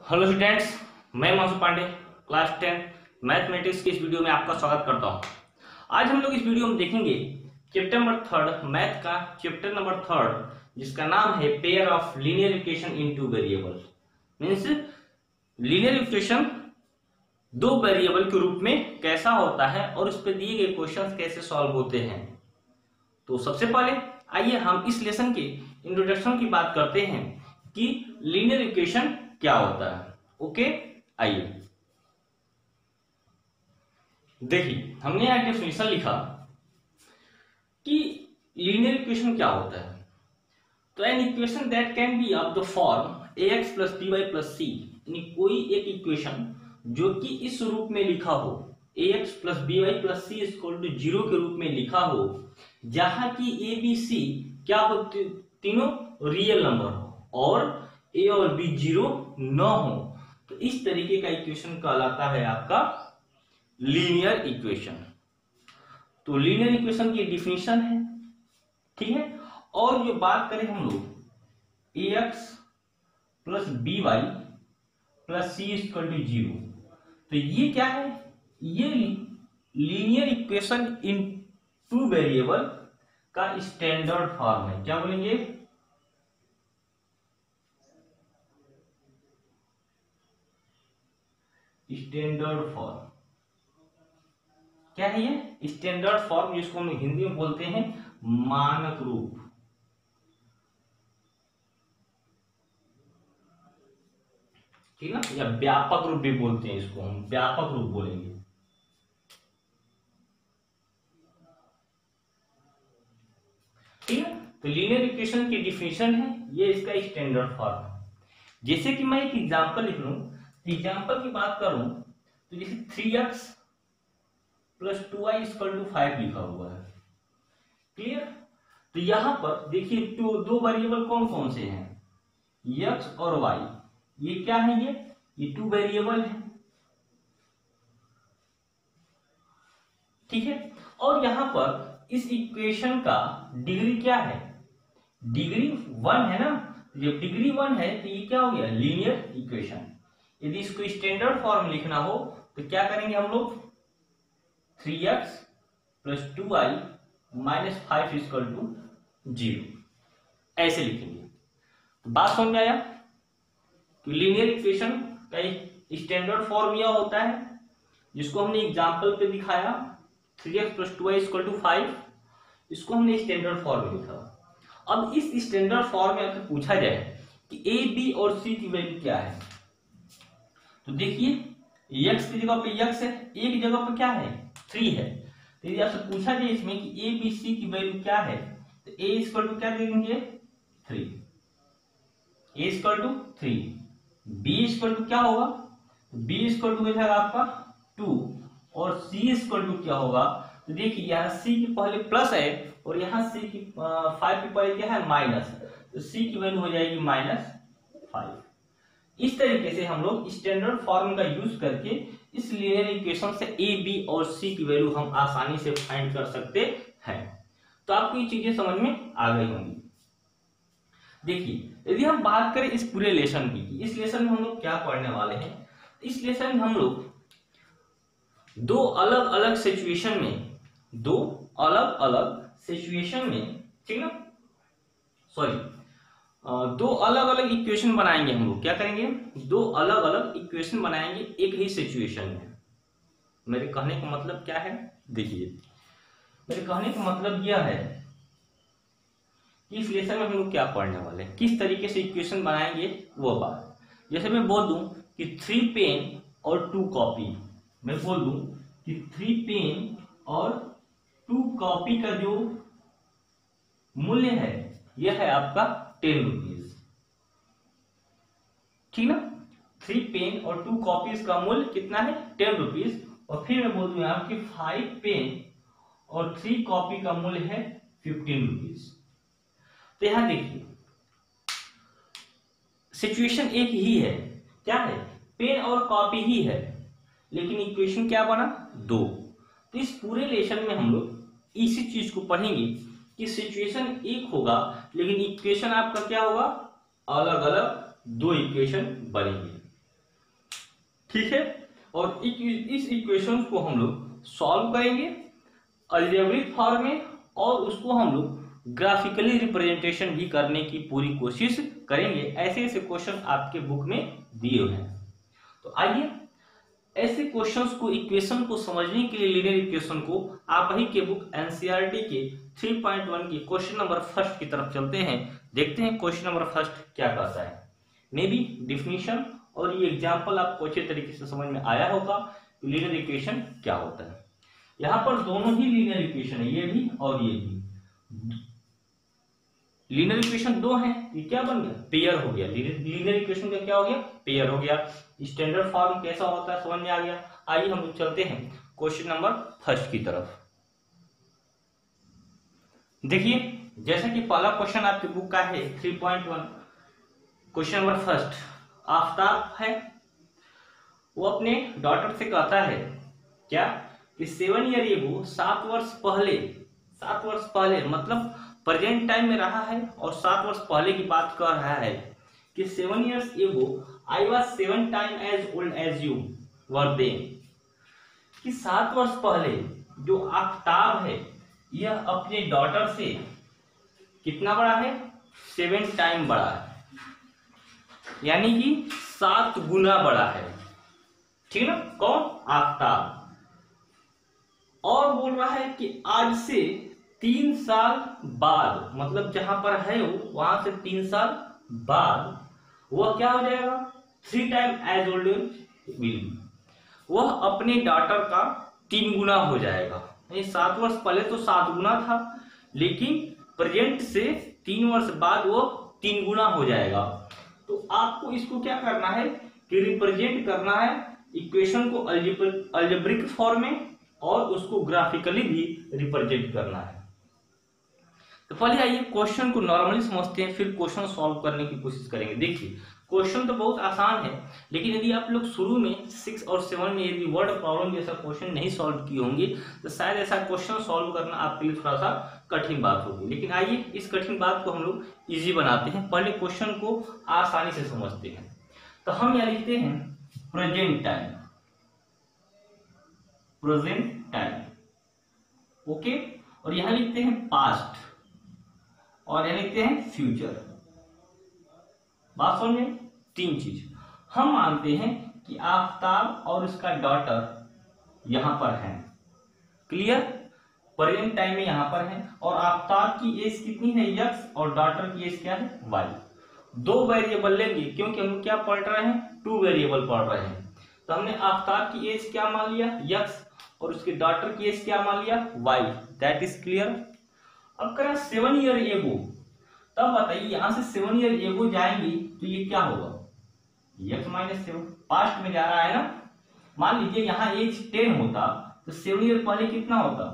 Hello students, मैं मानसू Pandey class 10 mathematics की इस वीडियो में आपका स्वागत करता हूं। आज हम लोग इस वीडियो में देखेंगे चैप्टर नंबर 3 मैथ का चैप्टर नंबर 3 जिसका नाम है pair of linear equation in two variable. Means linear equation दो वेरिएबल के रूप में कैसा होता है और उस पर दिए गए क्वेश्चंस कैसे सॉल्व होते हैं। तो सबसे पहले आइए हम इस लेसन के इंट्रोडक्शन की बात करते हैं कि लीनियर इक्वेशन क्या होता है। ओके, आइए देखिए, हमने यहां डेफिनेशन लिखा कि लीनियर इक्वेशन क्या होता है। तो an equation that can be of the form ax plus by plus C, यानी कोई एक इक्वेशन जो कि इस रूप में लिखा हो ax plus by plus C equal to 0 के रूप में लिखा हो, जहां की a b c क्या हो, तीनों रियल नंबर हो और a और b 0 न हो, तो इस तरीके का इक्वेशन कहलाता है आपका लीनियर इक्वेशन। तो लीनियर इक्वेशन की डिफिनीशन है, ठीक है। और जो बात करें हम लोग ax plus by plus C equal to 0, तो ये क्या है, ये linear equation in two variable का स्टैंडर्ड फॉर्म है। क्या बोलेंगे, स्टैंडर्ड फॉर्म। क्या है ये स्टैंडर्ड फॉर्म, जिसको हम हिंदी में बोलते हैं मानक रूप। ठीक है ना, या व्यापक रूप भी बोलते हैं इसको, हम व्यापक रूप बोलेंगे। ठीक है, तो लीनियर इक्वेशन की डिफिनीशन है, ये इसका स्टैंडर्ड फॉर्म है। जैसे कि मैं एक एग्जांपल लिख लूं, एग्जाम्पल की बात करूं तो जैसे 3x plus 2y equal to 5 लिखा हुआ है। क्लियर। तो यहां पर देखिए दो वेरिएबल कौन कौन से हैं, x और y। ये क्या है, ये टू वेरिएबल है, ठीक है। और यहां पर इस इक्वेशन का डिग्री क्या है, डिग्री 1 है ना। जब डिग्री 1 है तो ये क्या हो गया, लीनियर इक्वेशन। यदि इसको स्टैंडर्ड फॉर्म लिखना हो तो क्या करेंगे हम लोग, 3x plus 2y minus 5 equal to 0 ऐसे लिखेंगे। तो बात समझ में आया कि लीनियर इक्वेशन का एक स्टैंडर्ड फॉर्म यह होता है, जिसको हमने एग्जांपल पे दिखाया 3x plus 2y equal to 5, इसको हमने स्टैंडर्ड फॉर्म में लिखा। अब इस स्टैंडर्ड फॉर्म में आपसे पूछा जाए कि a b और c की वैल्यू क्या है, तो देखिए x की जगह पे x है, a की जगह पे क्या है 3 है। तो यदि आपसे पूछा जाए इसमें कि a b c की वैल्यू क्या है, तो a इक्वल टू क्या दे देंगे 3, a equal to 3, b equal to क्या होगा, b इक्वल टू हो जाएगा आपका 2 और c इक्वल टू क्या होगा। तो देखिए यहाँ c की पहले प्लस है और यहाँ c की 5 की पहले क्या है माइनस, तो c की वैल्यू हो जाएगी -5। इस तरीके से हम लोग स्टैंडर्ड फॉर्म का यूज करके इस लीनियर इक्वेशन से a b और c की वैल्यू हम आसानी से फाइंड कर सकते हैं। तो आपको ये चीजें समझ में आ गई होंगी। देखिए, यदि हम बात करें इस पूरे लेसन की, इस लेसन में हम लोग क्या पढ़ने वाले हैं, इस लेसन में हम लोग दो अलग अलग सिचुएशन में, ठीक ना, सॉरी, दो अलग अलग इक्वेशन बनाएंगे हम लोग। क्या करेंगे, दो अलग अलग इक्वेशन बनाएंगे एक ही सिचुएशन में। मेरे कहने का मतलब क्या है, देखिए मेरे कहने का मतलब यह है कि इस लेसन में हम लोग क्या पढ़ने वाले हैं, किस तरीके से इक्वेशन बनाएंगे वो बात। जैसे मैं बोल दूं कि 3 पेन और 2 कॉपी, मैं बोल दूं कि 3 पेन और 2 कॉपी का जो मूल्य है यह है आपका 10 रुपीज, ठीक ना। 3 पेन और 2 कॉपीज का मूल्य कितना है 10 रुपीज। और फिर मैं बोल दूं यहाँ कि 5 पेन और 3 कॉपी का मूल्य है 15 रुपीज। तो यहां देखिए सिचुएशन एक ही है, क्या है, पेन और कॉपी ही है, लेकिन इक्वेशन क्या बना, दो। तो इस पूरे लेसन में हम लोग इसी चीज को पढ़ेंगे कि सिचुएशन एक होगा लेकिन इक्वेशन आपका क्या होगा, अलग अलग दो इक्वेशन बनेंगे। ठीक है। और इस इक्वेशन को हम लोग सॉल्व करेंगे अलजेब्रिक फॉर्म में, और उसको हम लोग ग्राफिकली रिप्रेजेंटेशन भी करने की पूरी कोशिश करेंगे। ऐसे ऐसे क्वेश्चन आपके बुक में दिए हुए हैं। तो आइए ऐसे क्वेश्चंस को, इक्वेशन को समझने के लिए लीनियर इक्वेशन को आप ही के बुक एनसीईआरटी के 3.1 के क्वेश्चन नंबर फर्स्ट की तरफ चलते हैं। देखते हैं क्वेश्चन नंबर फर्स्ट क्या कहता है। मे बी डिफिनीशन और ये एग्जाम्पल आपको अच्छे तरीके से समझ में आया होगा कि लीनियर इक्वेशन क्या होता है। यहाँ पर दोनों ही लीनियर इक्वेशन है, ये भी और ये भी। लीनियर इक्वेशन दो हैं, ये क्या बन गया, पेयर हो गया। लीनियर इक्वेशन का क्या हो गया, पेयर हो गया। स्टैंडर्ड फॉर्म कैसा होता है समझ में आ गया। आइए हम लोग चलते हैं क्वेश्चन नंबर फर्स्ट की तरफ। देखिए जैसा कि पहला क्वेश्चन आपकी बुक का है 3.1, क्वेश्चन नंबर फर्स्ट। आफ्ताब है, वो अपने डॉटर से कहता है क्या कि 7 ईयर एगो, 7 वर्ष पहले मतलब प्रेजेंट टाइम में रहा है और 7 वर्ष पहले की बात कर रहा है कि 7 years ago I was 7 times as old as you were then। कि 7 वर्ष पहले जो आफ्ताब है यह अपने डॉटर से कितना बड़ा है, 7 टाइम बड़ा है, यानी कि 7 गुना बड़ा है। ठीक ना, कौन, आफ्ताब। और बोल रहा है कि आज से 3 साल बाद, मतलब जहां पर है वो वहां से 3 साल बाद वह क्या हो जाएगा, 3 time as old will be, वह अपने डॉटर का 3 गुना हो जाएगा। 7 वर्ष पहले तो 7 गुना था, लेकिन प्रेजेंट से 3 वर्ष बाद वो 3 गुना हो जाएगा। तो आपको इसको क्या करना है कि रिप्रेजेंट करना है इक्वेशन को अलजेब्रिक फॉर्म में, और उसको ग्राफिकली भी रिप्रेजेंट करना है। तो पहले आइए क्वेश्चन को नॉर्मली समझते हैं, फिर क्वेश्चन सॉल्व करने की कोशिश करेंगे। देखिए क्वेश्चन तो बहुत आसान है, लेकिन यदि आप लोग शुरू में 6 और 7 में यदि वर्ड प्रॉब्लम जैसा क्वेश्चन नहीं सॉल्व किए होंगे तो शायद ऐसा क्वेश्चन सॉल्व करना आपके लिए थोड़ा सा कठिन बात होगी। लेकिन आइए इस कठिन बात को हम लोग इजी बनाते हैं, पहले क्वेश्चन को आसानी से समझते हैं। तो हम यहाँ लिखते हैं प्रेजेंट टाइम, ओके, और यहां लिखते हैं पास्ट, और यहां लिखते हैं फ्यूचर। बात समझ में, 3 चीज। हम मानते हैं कि आफ्ताब और उसका डॉटर यहां पर है, क्लियर, प्रेजेंट टाइम में यहां पर है, और आफ्ताब की एज कितनी है, x, और डॉटर की एज क्या है, y। 2 वेरिएबल लेंगे क्योंकि हम क्या पढ़ रहे हैं, 2 वेरिएबल पढ़ रहे हैं। तो हमने आफ्ताब की एज क्या मान लिया, x, और उसके डॉटर की एज क्या मान लिया, y। That is clear. अब करें 7 ईयर एगो, तब बताइए यहां से 7 ईयर एगो जाएंगे तो ये क्या होगा, x माइनस 7, पास्ट में जा रहा है ना। मान लीजिए यहाँ एज 10 होता तो 7 ईयर पहले कितना होता,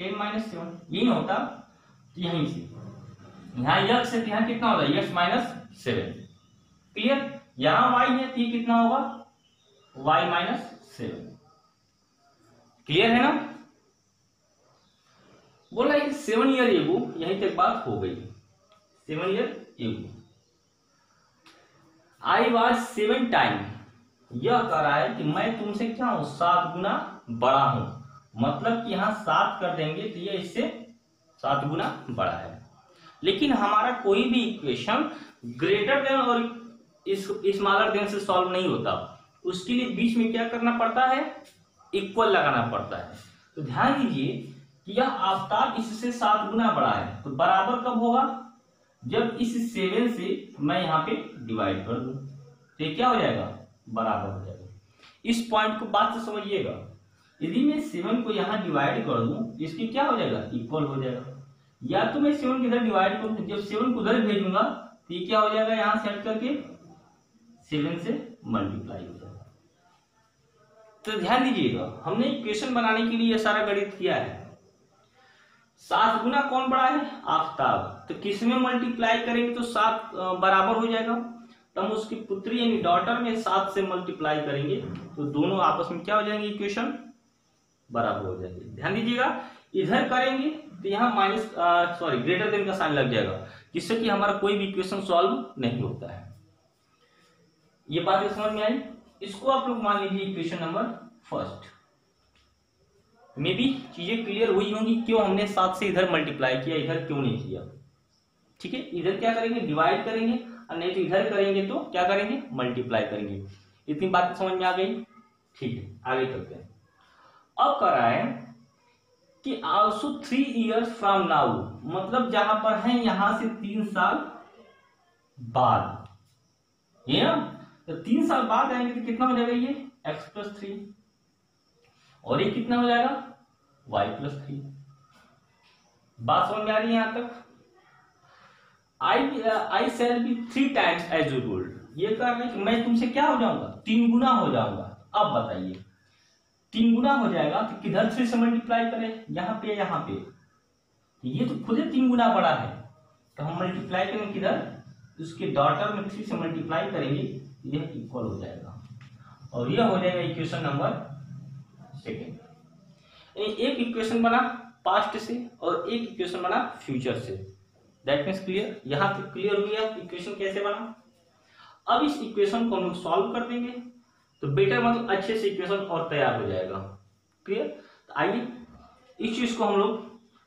10 माइनस 7, यही होता। तो यहीं से यहाँ x है तो यहाँ कितना होगा, x माइनस 7, क्लियर। यहाँ y है तो ये कितना होगा, y माइनस 7, क्लियर है ना। बोला कि 7 ईयर एगो, यहीं तक बात हो गई। 7 year ago I was 7 time, यह कह रहा है कि मैं तुमसे क्या हूं, 7 गुना बड़ा हूं। मतलब कि यहां 7 कर देंगे तो ये इससे 7 गुना बड़ा है। लेकिन हमारा कोई भी इक्वेशन ग्रेटर देन और स्मॉलर देन से सॉल्व नहीं होता, उसके लिए बीच में क्या करना पड़ता है, इक्वल लगाना पड़ता है। तो ध्यान दीजिए कि यह आफ्ताब इससे 7 गुना बड़ा है, तो बराबर कब होगा, जब इस 7 से मैं यहाँ पे डिवाइड कर दूं तो ये क्या हो जाएगा, बराबर हो जाएगा। इस पॉइंट को बात से समझिएगा, यदि मैं 7 को यहाँ डिवाइड कर दूं तो इसकी क्या हो जाएगा, इक्वल हो जाएगा। या तो मैं 7 को इधर डिवाइड करूं, जब 7 को उधर भेजूंगा तो ये क्या हो जाएगा, यहाँ से हट करके 7 से मल्टीप्लाई हो जाएगा। तो ध्यान दीजिएगा, हमने इक्वेशन बनाने के लिए यह सारा गणित किया है। 7 गुना कौन बड़ा है, आफ्ताब। तो किस में मल्टीप्लाई करेंगे तो 7 बराबर हो जाएगा। तो हम उसकी पुत्री यानी डॉटर में 7 से मल्टीप्लाई करेंगे तो दोनों आपस में क्या हो जाएंगे, इक्वेशन बराबर हो जाएंगे। ध्यान दीजिएगा, इधर करेंगे तो यहाँ माइनस ग्रेटर देन का साइन लग जाएगा, जिससे कि हमारा कोई भी इक्वेशन सॉल्व नहीं होता है। ये बात समझ में आई। इसको आप लोग मान लीजिए equation number first. May be चीजें क्लियर हुई होंगी क्यों हमने 7 से इधर मल्टीप्लाई किया, इधर क्यों नहीं किया। ठीक है, इधर क्या करेंगे, डिवाइड करेंगे, और नहीं तो इधर करेंगे तो क्या करेंगे, मल्टीप्लाई करेंगे। इतनी बात समझ में आ गई। ठीक है, आगे चलते हैं। अब कर रहा है कि आल्सो 3 years फ्रॉम नाउ, मतलब जहां पर है यहां से 3 साल बाद, ये ना, तो 3 साल बाद आएंगे तो कितना हो जाएगा ये x+3, और ये कितना हो जाएगा y+3। बात समझ में आ रही है यहां तक। I shall be 3 times as you told, ये कह रहा है कि मैं तुमसे क्या हो जाऊंगा, 3 गुना हो जाऊंगा। अब बताइए 3 गुना हो जाएगा तो किधर 3 से मल्टीप्लाई करें, यहाँ पे यहाँ पे, ये तो खुद ही 3 गुना बड़ा है, तो हम मल्टीप्लाई करेंगे किधर, उसके डॉटर में 3 से मल्टीप्लाई करेंगे, यह इक्वल हो जाएगा, और यह हो जाएगा इक्वेशन नंबर सेकेंड। एक इक्वेशन बना पास्ट से और एक इक्वेशन बना फ्यूचर से। दैट मीन्स क्लियर, यहां तक क्लियर हो गया इक्वेशन कैसे बना। अब इस इक्वेशन को हम लोग सॉल्व कर देंगे तो बेटर, मतलब अच्छे से इक्वेशन और तैयार हो जाएगा। क्लियर, तो आइए इस चीज को हम लोग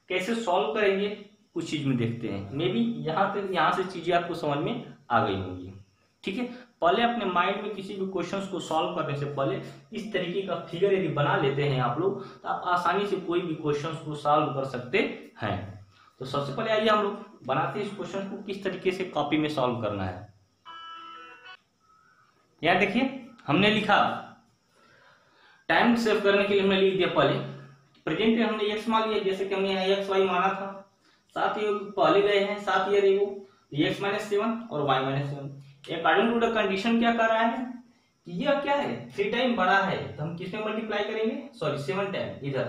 कैसे सॉल्व करेंगे कुछ चीज में देखते हैं। मे बी यहां से चीजें आपको समझ में आ गई होंगी। ठीक है, पहले अपने माइंड में किसी भी क्वेश्चंस को सॉल्व करने से पहले इस तरीके का फिगर यदि बना लेते हैं आप लोग, तो आप आसानी से कोई भी क्वेश्चंस को सॉल्व कर सकते हैं। तो सबसे पहले आइए हम लोग बनाते हैं इस क्वेश्चन को किस तरीके से कॉपी में सॉल्व करना है। यहाँ देखिए हमने लिखा, टाइम सेव करने के लिए हमने लिख दिया पहले प्रेजेंट में हमने x मान लिया, जैसे कि हमने यहाँ x y माना था। 7 ईयर पहले गए हैं, 7 ईयर एगो, x -7 और y -7। According to the condition क्या कर रहा है कि यह क्या है 3 टाइम बड़ा है, तो हम किसमें मल्टीप्लाई करेंगे, सॉरी 7 टाइम इधर,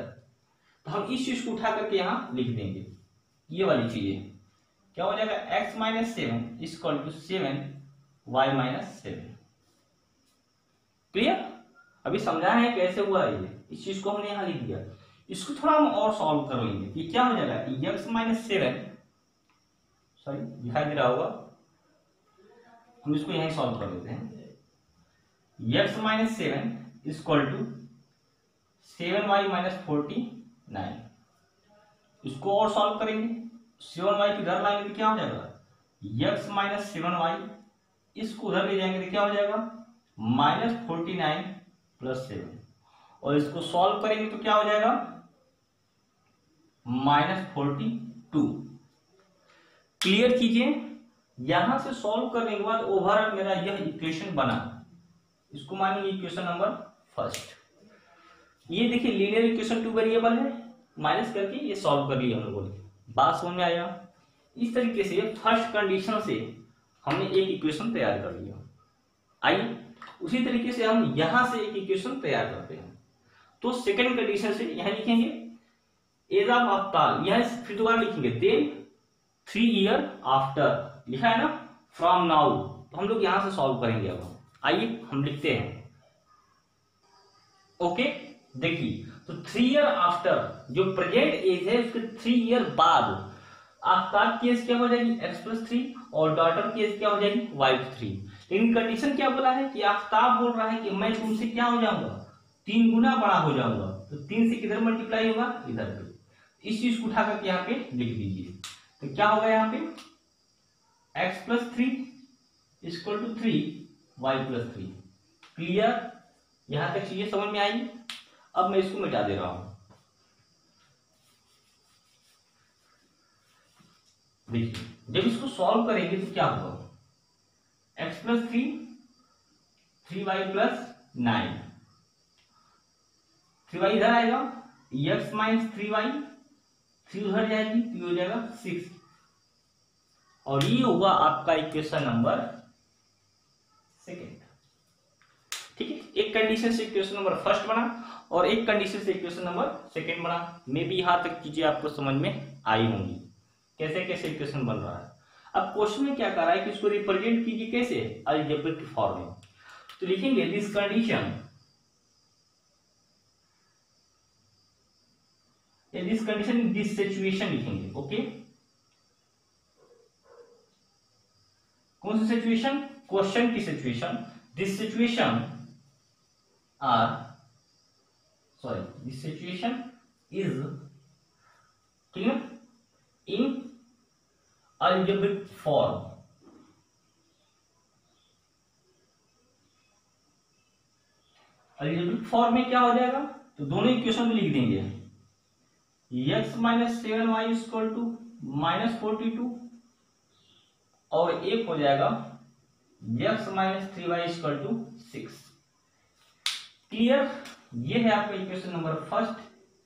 तो हम इस चीज को उठा करके यहाँ लिख देंगे। ये वाली चीजें क्या हो जाएगा, x -7 equal to 7 y -7। Clear, अभी समझा है कैसे हुआ ये, इस चीज को हमने यहाँ लिख दिया। इसको थोड़ा हम और सॉल्व कर लेंगे। ये क्या हो जाएगा, x -7, सॉरी दिखाई दे रहा होगा, हम इसको यहीं सॉल्व कर लेते हैं। x -7 इक्वल टू 7y -49, इसको और सॉल्व करेंगे। 7y की इधर लाएंगे तो क्या हो जाएगा, x -7y, इसको उधर ले जाएंगे तो क्या हो जाएगा -49 + 7, और इसको सॉल्व करेंगे तो क्या हो जाएगा -42। क्लियर कीजिए, यहां से सॉल्व करने के बाद ओवरऑल मेरा यह इक्वेशन बना, इसको मानेंगे इक्वेशन नंबर फर्स्ट। ये देखिए लीनियर इक्वेशन 2 वेरिएबल है, माइनस करके ये सॉल्व कर लिया हम लोगों ने। बात समझ में आया। इस तरीके से फर्स्ट कंडीशन से हमने एक इक्वेशन तैयार कर लिया। आइए उसी तरीके से हम यहां से एक इक्वेशन तैयार करते हैं। तो सेकंड कंडीशन से यहां लिखेंगे एज ऑफ आफ्टर, यहां फिर दोबारा लिखेंगे देन 3 ईयर आफ्टर, लिखा है ना फ्रॉम नाउ, तो हम लोग यहां से सॉल्व करेंगे। अब आइए हम लिखते हैं। ओके, देखिए तो 3 ईयर आफ्टर, जो प्रेजेंट एज है उसके 3 ईयर बाद आफ्ताब की एज क्या हो जाएगी x+3, और डॉटर की एज क्या हो जाएगी y+3। लेकिन कंडीशन क्या बोला है कि आफ्ताब बोल रहा है कि मैं तुमसे क्या हो जाऊंगा, 3 गुना बड़ा हो जाऊंगा, तो 3 से किधर मल्टीप्लाई होगा, इधर पे। इस चीज को उठा करके यहाँ पे लिख दीजिए, तो क्या होगा यहाँ पे x+3 equal to 3 y+3। Clear, यहां तक चीजें समझ में आई। अब मैं इसको मिटा दे रहा हूं। देखिए जब इसको सॉल्व करेंगे तो क्या होगा, x+3 3y+9, 3y इधर आएगा, x -3y, 3 उधर जाएगी तो ये हो जाएगा 6, और ये होगा आपका इक्वेशन नंबर सेकेंड। ठीक है, एक कंडीशन से इक्वेशन नंबर फर्स्ट बना और एक कंडीशन से इक्वेशन नंबर सेकेंड बना। मे बी यहां तक चीजें आपको समझ में आई होंगी कैसे कैसे इक्वेशन बन रहा है। अब क्वेश्चन में क्या कर रहा है कि इसको रिप्रेजेंट कीजिए कैसे, अलजेब्रिक फॉर्म में। तो लिखेंगे this condition, this condition this situation लिखेंगे। ओके, कौन सी सिचुएशन, क्वेश्चन की situation. This situation this situation is clear in algebraic form. algebraic form में क्या हो जाएगा, तो दोनों इक्वेशन को लिख देंगे, x minus 7y equal to minus 42 और एक हो जाएगा x minus 3y equal to 6। Clear, ये है आपका इक्वेशन नंबर फर्स्ट,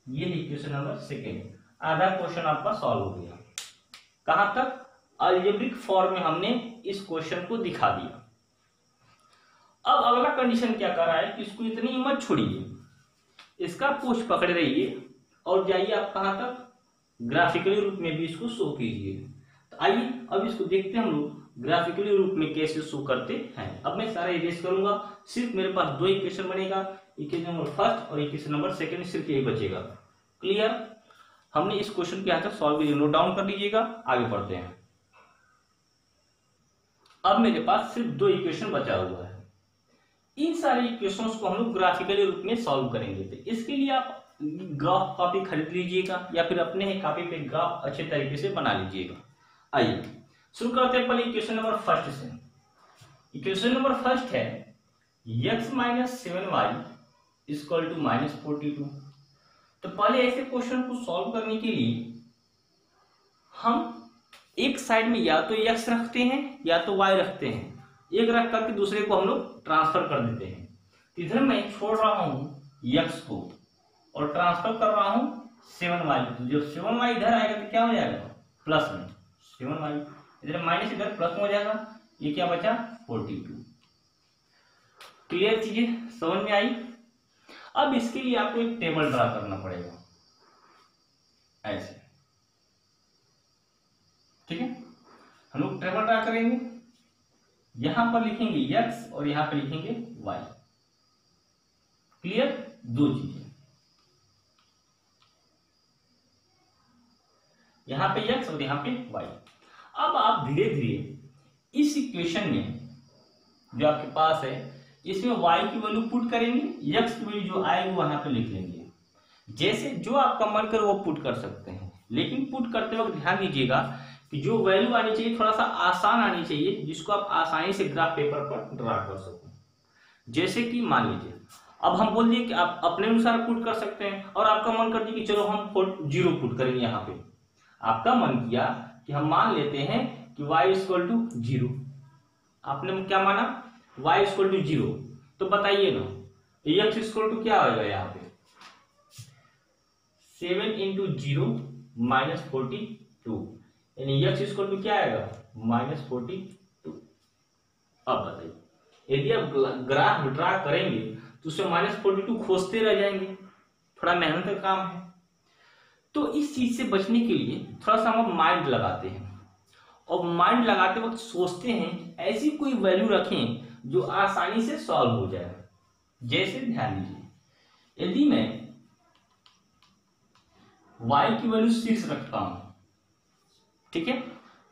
ये है इक्वेशन नंबर सेकेंड। आधा क्वेश्चन आपका सॉल्व हो गया। कहां तक, अलजेब्रिक फॉर्म में हमने इस क्वेश्चन को दिखा दिया। अब अगला कंडीशन क्या कर रहा है कि इसको इतनी मत छोड़िए, इसका पूछ पकड़े रहिए और जाइए आप कहां तक, ग्राफिकली रूप में भी इसको शो कीजिए। तो आइए अब इसको देखते हैं हम लोग ग्राफिकली रूप में कैसे शो करते हैं। अब मैं सारा इरेज करूंगा, सिर्फ मेरे पास दो इक्वेशन बनेगा, इक्वेशन नंबर फर्स्ट और इक्वेशन नंबर सेकंड, सिर्फ यही बचेगा। क्लियर, हमने इस क्वेश्चन के यहां तक सॉल्व किया, नोट डाउन कर लीजिएगा, आगे बढ़ते हैं। अब मेरे पास सिर्फ दो इक्वेशन बचा हुआ है, इन सारे इक्वेशंस को हम लोग ग्राफिकली रूप में सॉल्व करेंगे। तो इसके लिए आप ग्राफ कॉपी खरीद लीजिएगा या फिर अपने ही कॉपी पे ग्राफ अच्छे तरीके से बना लीजिएगा। आइए शुरू करते हैं पहले इक्वेशन नंबर फर्स्ट से। इक्वेशन नंबर फर्स्ट है x minus 7y equal to minus 42। तो पहले ऐसे क्वेश्चन को सॉल्व करने के लिए हम एक साइड में या तो x रखते हैं या तो y रखते हैं, एक रख करके दूसरे को हम लोग ट्रांसफर कर देते हैं। इधर मैं छोड़ रहा हूं x को और ट्रांसफर कर रहा हूं 7y को। जब 7y इधर आएगा तो क्या हो जाएगा, प्लस में 7y, इधर माइनस इधर प्लस में हो जाएगा, ये क्या बचा 42। क्लियर चीजें समझ में आई। अब इसके लिए आपको एक टेबल ड्रा करना पड़ेगा ऐसे, ठीक है। हम लोग टेबल ड्रा करेंगे, यहां पर लिखेंगे x और यहां पर लिखेंगे y। क्लियर, दो चीजें, यहां पे x और यहां पे y। अब आप धीरे धीरे इस इक्वेशन में जो आपके पास है इसमें y की वैल्यू पुट करेंगे, x की वैल्यू जो आएगी वहां पे लिख लेंगे। जैसे जो आपका मन करे वो पुट कर सकते हैं, लेकिन पुट करते वक्त ध्यान दीजिएगा कि जो वैल्यू आनी चाहिए थोड़ा सा आसान आनी चाहिए, जिसको आप आसानी से ग्राफ पेपर पर ड्रा कर सको। जैसे कि मान लीजिए अब हम बोल दिए कि आप अपने अनुसार पुट कर सकते हैं और आपका मन कर दिया कि चलो हम 0 पुट करेंगे। यहाँ पे आपका मन किया कि हम मान लेते हैं कि y इक्वल टू 0। आपने क्या माना, y इक्वल टू 0, तो बताइए ना x इक्वल टू क्या होगा, यहाँ पे 7 इंटू 0 माइनस 42, यानी x इक्वल टू क्या आएगा माइनस 42। अब बताइए यदि आप ग्राफ ड्रा करेंगे तो उसमें माइनस 42 खोजते रह जाएंगे, थोड़ा मेहनत का काम है। तो इस चीज से बचने के लिए थोड़ा सा हम माइंड लगाते हैं और माइंड लगाते वक्त सोचते हैं ऐसी कोई वैल्यू रखें जो आसानी से सॉल्व हो जाए। जैसे ध्यान दीजिए, यदि मैं y की वैल्यू 6 रखता हूं, ठीक है,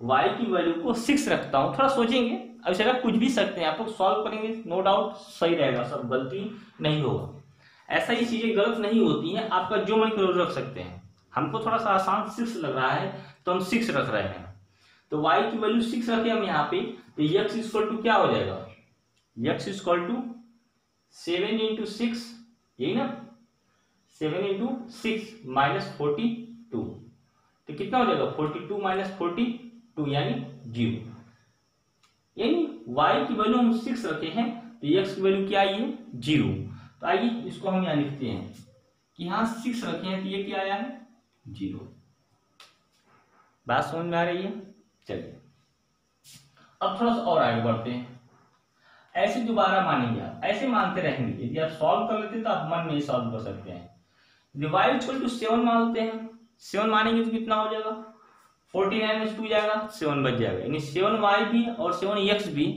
y की वैल्यू को 6 रखता हूं, थोड़ा सोचेंगे, अब जगह कुछ भी सकते हैं, आप लोग सॉल्व करेंगे नो डाउट सही रहेगा, सब गलती नहीं होगा। ऐसा ही चीजें गलत नहीं होती हैं, आपका जो मन करो रख सकते हैं। हमको थोड़ा सा आसान 6 लग रहा है तो हम 6 रख रहे हैं, तो y की वैल्यू 6 रखे हम यहाँ पे, तो x इक्वल टू क्या हो जाएगा, x इक्वल टू 7 इंटू 6, यही ना 7 इंटू 6 माइनस 42, तो कितना हो जाएगा 42 माइनस 42 यानी 0। यानी y की वैल्यू हम 6 रखे हैं तो x की वैल्यू क्या आई है 0। तो आइए इसको हम यहाँ लिखते हैं कि यहाँ 6 रखे हैं तो ये क्या आया है 0। बात समझ में आ रही है। चलिए अब थोड़ा सा और आगे बढ़ते हैं। ऐसे दोबारा मानेंगे आप, ऐसे मानते रहेंगे, यदि आप सॉल्व कर लेते हैं तो आप मन में ही सॉल्व कर सकते हैं। y इक्वल टू 7 मानते हैं, 7 मानेंगे तो कितना हो जाएगा 49 में 2 जाएगा 7 बच जाएगा, यानी 7y भी और 7x भी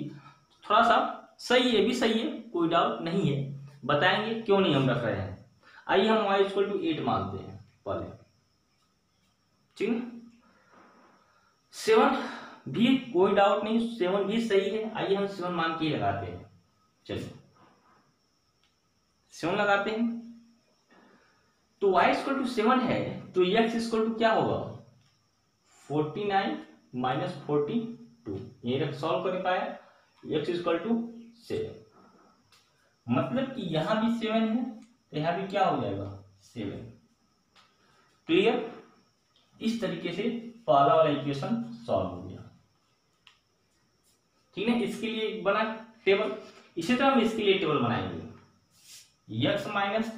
थोड़ा सा सही है, भी सही है, कोई डाउट नहीं है, बताएंगे क्यों नहीं हम रख रहे हैं। आइए हम y इक्वल टू 8 मानते हैं पहले, ठीक है, 7 भी कोई डाउट नहीं, 7 भी सही है, आइए हम 7 मान के लगाते हैं। चलिए 7 लगाते हैं तो y इक्वल टू 7 है तो x इक्वल टू क्या होगा 49 माइनस 42 ये रख सॉल्व कर पाया x इक्वल टू 7 मतलब कि यहां भी 7 है तो यहां भी क्या हो जाएगा 7। क्लियर। इस तरीके से पहला वाला इक्वेशन सॉल्व हो गया। ठीक है इसके लिए एक बना टेबल। इसी तरह हम इसके लिए टेबल बनाएंगे x minus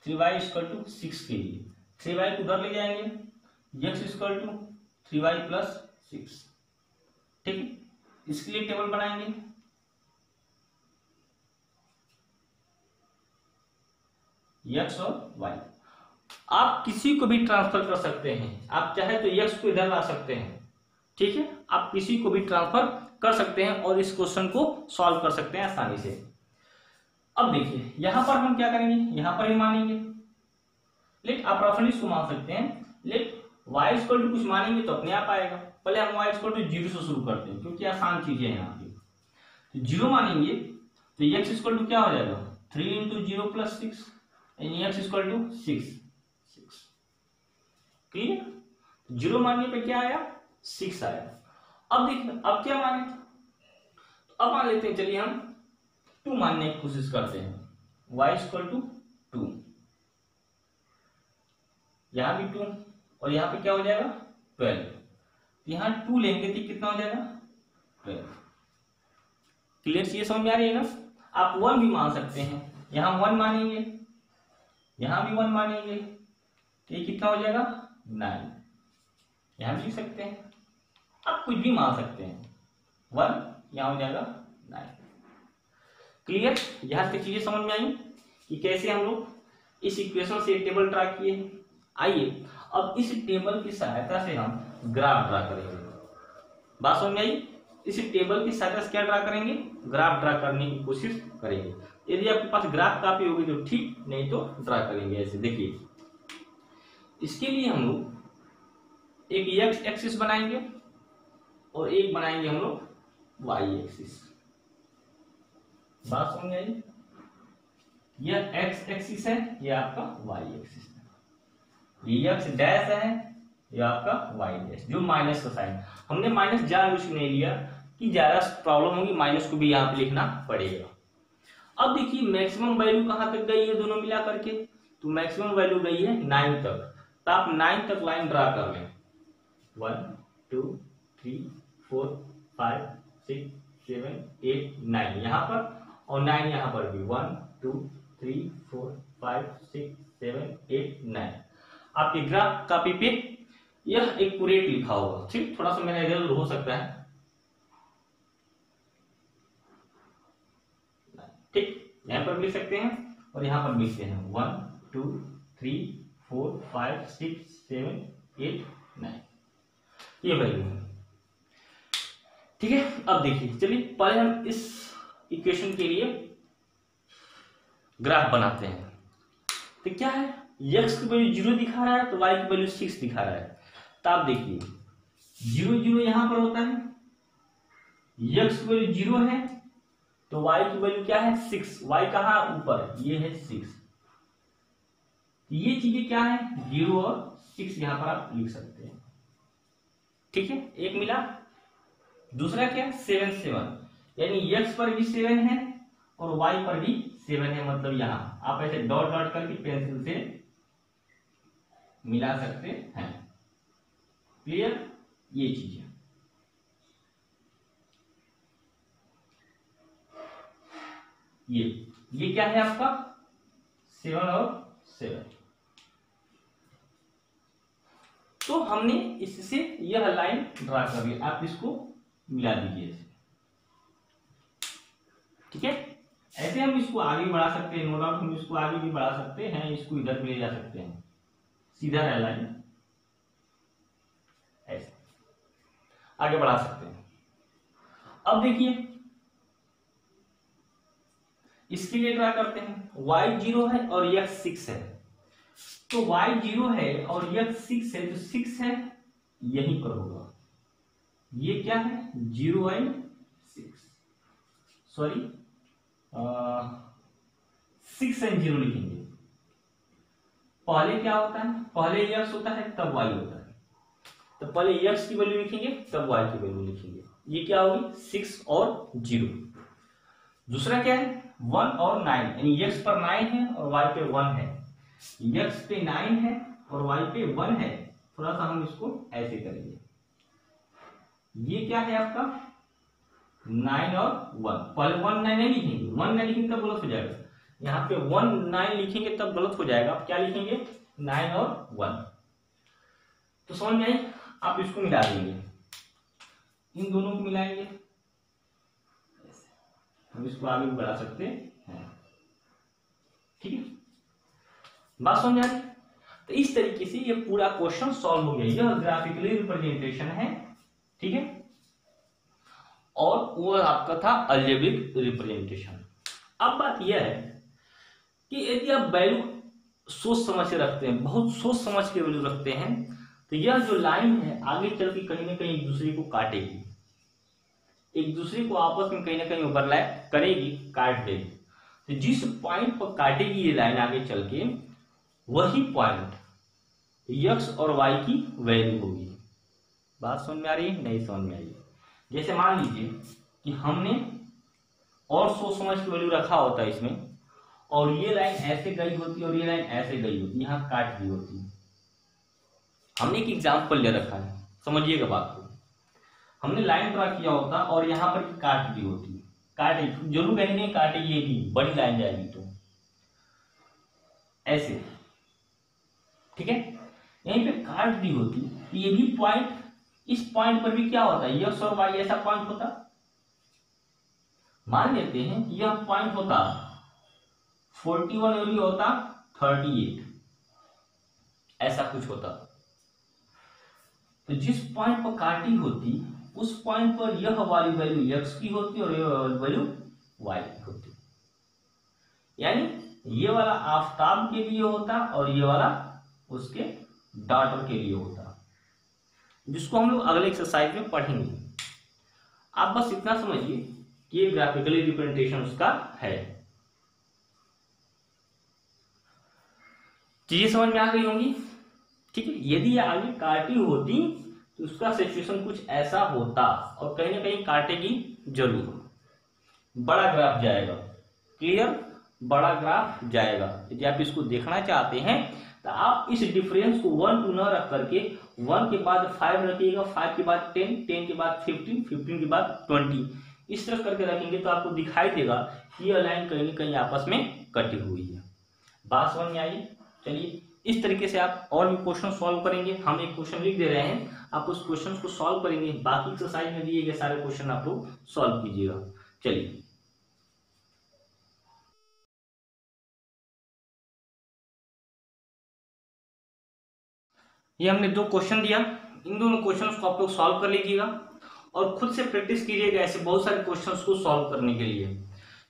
3y equal to 6 के लिए 3y को उधर ले जाएंगे x equal to 3y plus 6। ठीक है इसके लिए टेबल बनाएंगे x और y। आप किसी को भी ट्रांसफर कर सकते हैं, आप चाहे तो x को इधर ला सकते हैं। ठीक है आप किसी को भी ट्रांसफर कर सकते हैं और इस क्वेश्चन को सॉल्व कर सकते हैं आसानी से। अब देखिए यहां पर हम क्या करेंगे यहां पर ही मानेंगे लेट आप रफली को मान सकते हैं। लेट y इक्वल टू कुछ मानेंगे तो अपने आप आएगा। पहले हम y इक्वल टू 0 से शुरू करते हैं क्योंकि आसान चीज है यहाँ पे। तो 0 मानेंगे तो x इक्वल टू क्या हो जाएगा 3 इंटू 0 प्लस 6 यानी x इक्वल टू 6। क्लियर। 0 मानने पे क्या आया 6 आया। अब देखिए अब क्या माने तो अब मान लेते हैं चलिए हम 2 मानने की कोशिश करते हैं y इक्वल टू 2 यहां भी 2 और यहां पे क्या हो जाएगा 12। यहां 2 लेंगे तो कितना हो जाएगा 12। क्लियर चीज समझ में आ रही है ना। आप 1 भी मान सकते हैं यहां 1 मानेंगे यहां भी 1 मानेंगे तो ये कितना हो जाएगा 9। यहां भी लिख सकते हैं आप कुछ भी मान सकते हैं 1 यहां हो जाएगा 9। क्लियर। यहां तक चीजें समझ में आई कि कैसे हम लोग इस इक्वेशन से टेबल ड्रा किए। आइए अब इस टेबल की सहायता से हम ग्राफ ड्रा करेंगे। बात समझ में आई। इस टेबल की सहायता से क्या ड्रा करेंगे ग्राफ ड्रा करने की कोशिश करेंगे। यदि आपके पास ग्राफ कॉपी होगी तो ठीक नहीं तो ड्रा करेंगे ऐसे। देखिए इसके लिए हम लोग एक x एक्सिस बनाएंगे और एक बनाएंगे हम लोग y एक्सिस। बात समझ आई। यह x एक्सिस है यह आपका y एक्सिस है। ये x डैश है यह आपका y डैश जो माइनस का साइन। हमने माइनस जानबूझ के नहीं लिया कि ज्यादा प्रॉब्लम होगी माइनस को भी यहाँ पे लिखना पड़ेगा। अब देखिए मैक्सिमम वैल्यू कहां तक गई है दोनों मिला करके तो मैक्सिमम वैल्यू गई है 9 तक। तो आप 9 तक लाइन ड्रा कर लें 1 2 3 4 5 6 7 8 9 यहाँ पर और 9 यहाँ पर भी 1 2 3 4 5 6 7 8 9। आपके ग्राफ कॉपी पे यह एक्यूरेट लिखा होगा। ठीक थोड़ा सा मेरा एरर हो सकता है। ठीक यहाँ पर लिख सकते हैं और यहाँ पर लिखते हैं 1 2 3 4 5 6 7 8 9 ये वैल्यू है। ठीक है अब देखिए चलिए पहले हम इस इक्वेशन के लिए ग्राफ बनाते हैं। तो क्या है x की वैल्यू 0 दिखा रहा है तो y की वैल्यू 6 दिखा रहा है। तो आप देखिए 0 0 यहां पर होता है x की वैल्यू 0 है तो y की वैल्यू क्या है 6। y कहां ऊपर है ये है 6। ये चीजें क्या है 0 और 6 यहां पर आप लिख सकते हैं। ठीक है एक मिला। दूसरा क्या 7 7 यानी x पर भी 7 है और y पर भी 7 है। मतलब यहां आप ऐसे डॉट डॉट करके पेंसिल से मिला सकते हैं। क्लियर ये चीज है। ये क्या है आपका 7 और 7। तो हमने इससे यह लाइन ड्रा कर ली। आप इसको मिला दीजिए। ठीक है ऐसे हम इसको आगे बढ़ा सकते हैं। नो डाउट हम इसको आगे भी बढ़ा सकते हैं इसको इधर भी ले जा सकते हैं। सीधा है लाइन ऐसे आगे बढ़ा सकते हैं। अब देखिए इसके लिए ड्रा करते हैं y 0 है और x 6 है। तो y 0 है और x 6 है तो 6 है यहीं पर होगा। ये क्या है 0 एंड 6 सॉरी 6 6 एंड 0 लिखेंगे। पहले क्या होता है, पहले x होता है तब y होता है, तो पहले x की वैल्यू लिखेंगे तब y की वैल्यू लिखेंगे। ये क्या होगी 6 और 0। दूसरा क्या है 1 और 9, यानी x पर 9 है और y पे 1 है। x पे 9 है और y पे 1 है, थोड़ा सा हम इसको ऐसे करेंगे। ये क्या है आपका 9 और 1, पहले 1 9 नहीं लिखेंगे, 1 9 लिखेंगे तब गलत हो जाएगा। यहाँ पे 1 9 लिखेंगे तब गलत हो जाएगा। आप क्या लिखेंगे 9 और 1। तो समझ में आई, आप इसको मिला देंगे, इन दोनों को मिलाएंगे, हम इसको आगे भी बढ़ा सकते हैं। ठीक है, बात समझ आई। तो इस तरीके से ये पूरा क्वेश्चन सॉल्व हो गया। यह ग्राफिकली रिप्रेजेंटेशन है, ठीक है, और वो आपका था अलजेब्रिक रिप्रेजेंटेशन। अब बात यह है कि यदि आप वैल्यू सोच समझ के रखते हैं, बहुत सोच समझ के वैल्यू रखते हैं, तो यह जो लाइन है आगे चल के कहीं ना कहीं एक दूसरे को काटेगी, एक दूसरे को आपस में कहीं ना कहीं ओवरलैप करेगी, काट देगी। तो जिस पॉइंट पर काटेगी ये लाइन आगे चल के, वही पॉइंट x और y की वैल्यू होगी। बात समझ में आ रही है, नहीं समझ में आई? जैसे मान लीजिए कि हमने और सोच समझ के वैल्यू रखा होता है इसमें, और ये लाइन ऐसे गई होती और ये लाइन ऐसे गई होती, यहाँ काट दी होती। हमने एक एग्जाम्पल ले रखा है, समझिएगा बात को। हमने लाइन ड्रा किया होता और यहाँ पर काट दी होती, काटे जरूर कहीं नहीं काटेगी, ये भी बड़ी लाइन जाएगी तो ऐसे, ठीक है, यहीं पे काट दी होती। ये भी पॉइंट, इस पॉइंट पर भी क्या होता है x और y ऐसा पॉइंट होता। मान लेते हैं कि यह पॉइंट होता 41 और ये होता 38, ऐसा कुछ होता। तो जिस पॉइंट पर काटी होती उस पॉइंट पर यह वाली वैल्यू x की होती और यह वैल्यू y की होती। यानी ये वाला आफताब के लिए होता और ये वाला उसके डॉटर के लिए होता, जिसको हम लोग अगले एक्सरसाइज में पढ़ेंगे। आप बस इतना समझिए कि ये ग्राफिकली रिप्रेजेंटेशन उसका है। चीजें समझ में आ गई होंगी, ठीक है। यदि ये आगे काटी होती तो उसका सिचुएशन कुछ ऐसा होता, और कहीं ना कहीं काटेगी जरूर, बड़ा ग्राफ जाएगा, क्लियर, बड़ा ग्राफ जाएगा। यदि आप इसको देखना चाहते हैं तो आप इस डिफरेंस को 1 टू न रख करके 1 के बाद 5 रखिएगा, 5 के बाद 10, 10 के बाद 15, 15 के बाद 20, इस तरह करके रखेंगे तो आपको दिखाई देगा कि यह लाइन कहीं ना कहीं आपस में कटी हुई है। बात समझ में आई? चलिए इस तरीके से आप और भी क्वेश्चन सॉल्व करेंगे। हम एक क्वेश्चन लिख दे रहे हैं, आप उस क्वेश्चन को सॉल्व करेंगे, बाकी एक्सरसाइज में दिए गए सारे क्वेश्चन आप लोग सॉल्व कीजिएगा। चलिए ये हमने 2 क्वेश्चन दिया, इन दोनों क्वेश्चंस को आप लोग सॉल्व कर लीजिएगा और खुद से प्रैक्टिस कीजिएगा ऐसे बहुत सारे क्वेश्चंस को सॉल्व करने के लिए।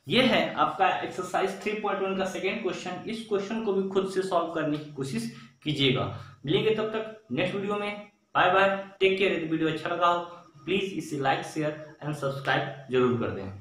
ये है आपका एक्सरसाइज 3.1 का सेकेंड क्वेश्चन। इस क्वेश्चन को भी खुद से सॉल्व करने की कोशिश कीजिएगा। मिलेंगे तब तक नेक्स्ट वीडियो में। Bye bye, take care. यदि वीडियो अच्छा लगा हो प्लीज इसे लाइक, शेयर एंड सब्सक्राइब जरूर कर दें।